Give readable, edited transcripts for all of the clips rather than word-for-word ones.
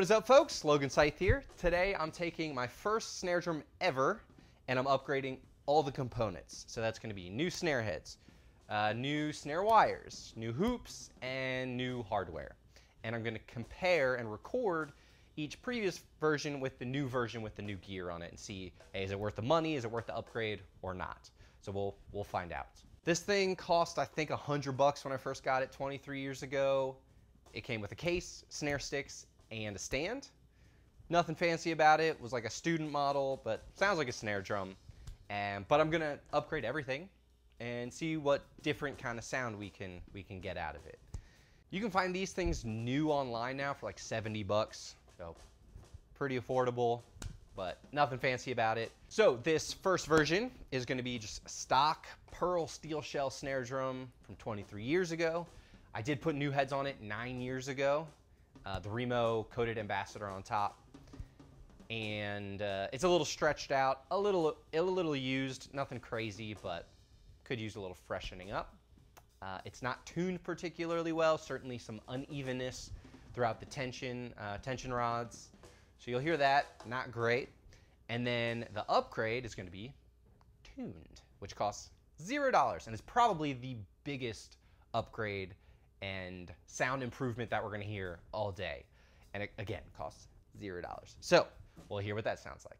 What is up, folks? Logan Scythe here. Today I'm taking my first snare drum ever and I'm upgrading all the components. So that's going to be new snare heads, new snare wires, new hoops, and new hardware. And I'm going to compare and record each previous version with the new version with the new gear on it and see, hey, is it worth the money? Is it worth the upgrade or not? So we'll find out. This thing cost, I think, $100 when I first got it 23 years ago. It came with a case, snare sticks, and a stand. Nothing fancy about it. It was like a student model, but sounds like a snare drum. But I'm gonna upgrade everything and see what different kind of sound we can get out of it. You can find these things new online now for like $70, so pretty affordable, but nothing fancy about it. So this first version is gonna be just a stock pearl steel shell snare drum from 23 years ago. I did put new heads on it 9 years ago. The Remo coated ambassador on top, and it's a little stretched out, a little used, nothing crazy, but could use a little freshening up. It's not tuned particularly well, certainly some unevenness throughout the tension rods, so you'll hear that, not great. And then the upgrade is going to be tuned, which costs $0 and is probably the biggest upgrade and sound improvement that we're going to hear all day. And it, again, costs $0. So we'll hear what that sounds like.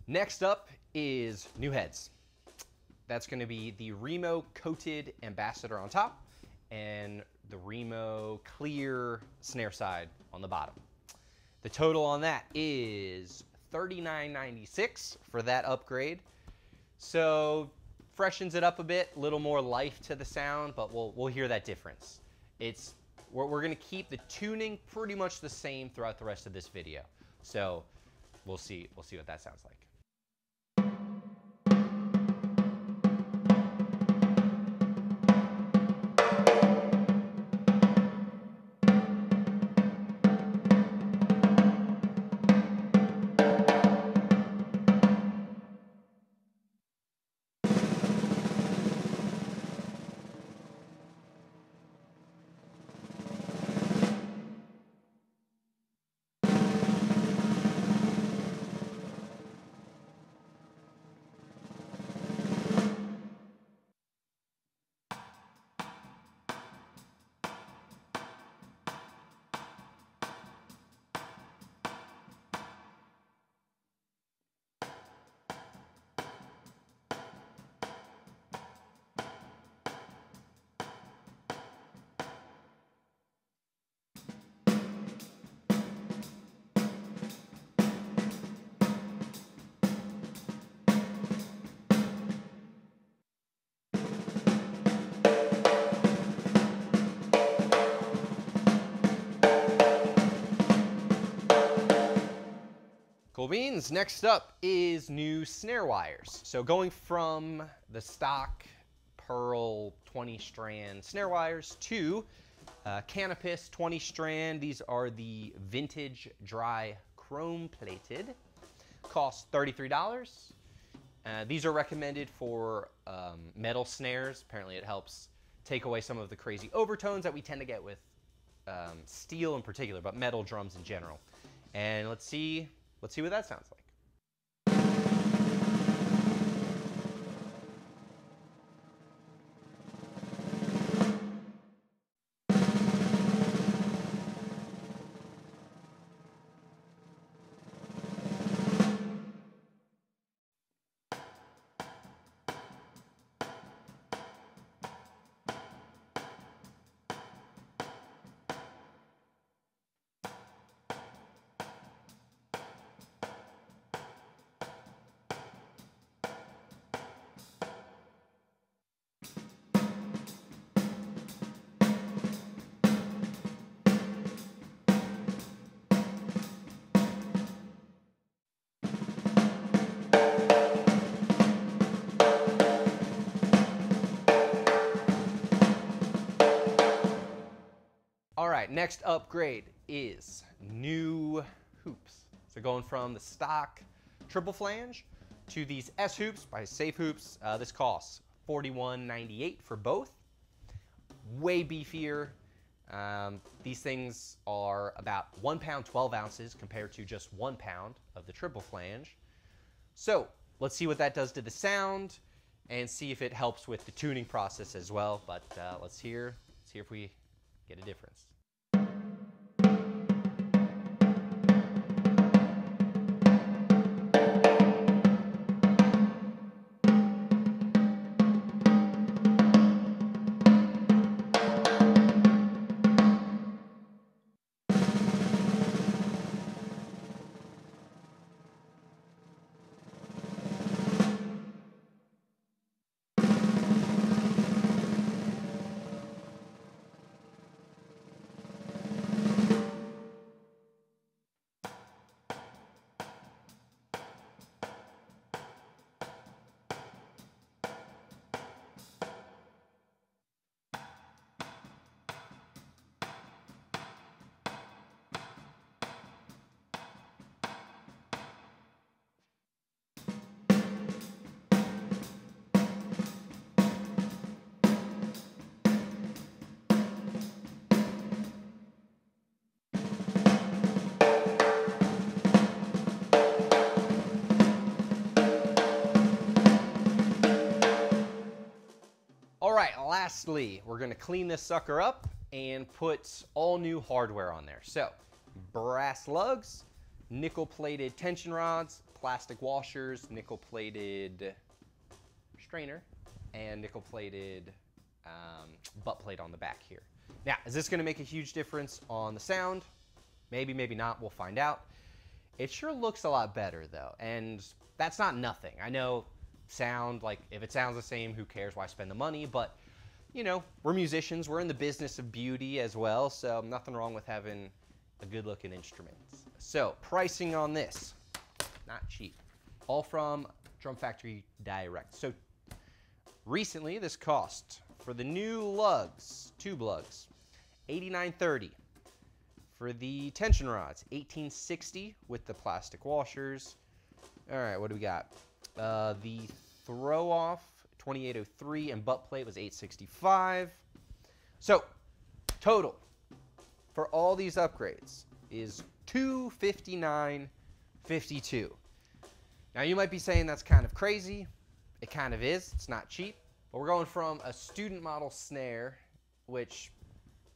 Next up is new heads. That's going to be the Remo coated ambassador on top and the Remo clear snare side on the bottom. The total on that is $39.96 for that upgrade. So freshens it up a bit, a little more life to the sound, but we'll hear that difference. We're going to keep the tuning pretty much the same throughout the rest of this video. So we'll see what that sounds like. Cool beans. Next up is new snare wires. So going from the stock Pearl 20 strand snare wires to Canopus 20 strand. These are the vintage dry chrome plated. Cost $33. These are recommended for metal snares. Apparently it helps take away some of the crazy overtones that we tend to get with steel in particular, but metal drums in general. And let's see what that sounds like. All right, next upgrade is new hoops. So going from the stock triple flange to these S hoops by Safe Hoops. This costs $41.98 for both. Way beefier. These things are about 1 pound 12 ounces compared to just 1 pound of the triple flange. So let's see what that does to the sound and see if it helps with the tuning process as well. But let's hear if we get a difference. All right, lastly, we're gonna clean this sucker up and put all new hardware on there. So, brass lugs, nickel-plated tension rods, plastic washers, nickel-plated strainer, and nickel-plated butt plate on the back here. Now, is this gonna make a huge difference on the sound? Maybe, maybe not, we'll find out. It sure looks a lot better though, and that's not nothing. I know sound, like if it sounds the same, who cares, why spend the money? But you know, we're musicians, we're in the business of beauty as well, so nothing wrong with having a good looking instrument. So pricing on this, not cheap, all from Drum Factory Direct. So recently this cost for the new lugs, tube lugs, $89.30. For the tension rods, $18.60 with the plastic washers. All right, what do we got? The throw off, $28.03, and butt plate was $8.65. So total for all these upgrades is $259.52. Now you might be saying that's kind of crazy. It kind of is. It's not cheap. But we're going from a student model snare, which,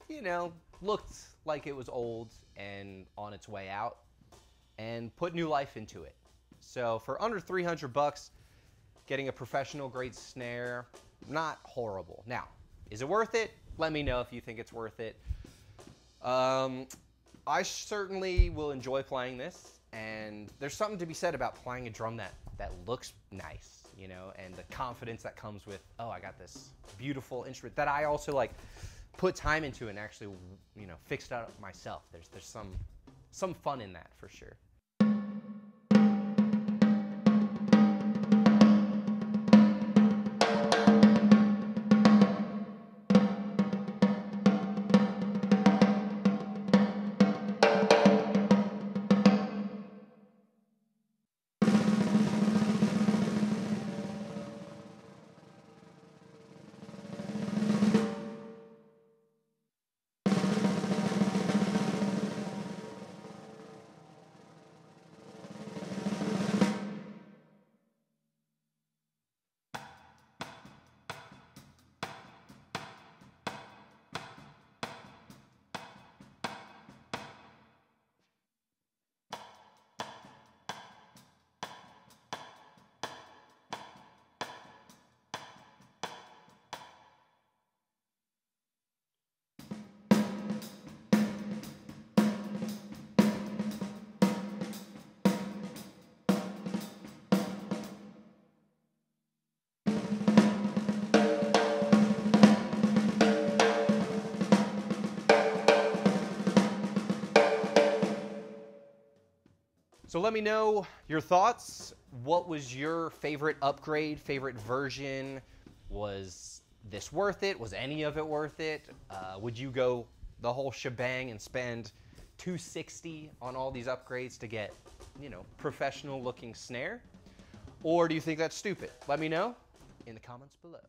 you know, looked like it was old and on its way out, and put new life into it. So for under 300 bucks, getting a professional grade snare, not horrible. Now, is it worth it? Let me know if you think it's worth it. I certainly will enjoy playing this, and there's something to be said about playing a drum that looks nice, you know, and the confidence that comes with, oh, I got this beautiful instrument that I also like put time into and actually, you know, fixed out myself. There's some fun in that for sure. So let me know your thoughts. What was your favorite upgrade, favorite version? Was this worth it? Was any of it worth it? Would you go the whole shebang and spend $260 on all these upgrades to get, professional looking snare? Or do you think that's stupid? Let me know in the comments below.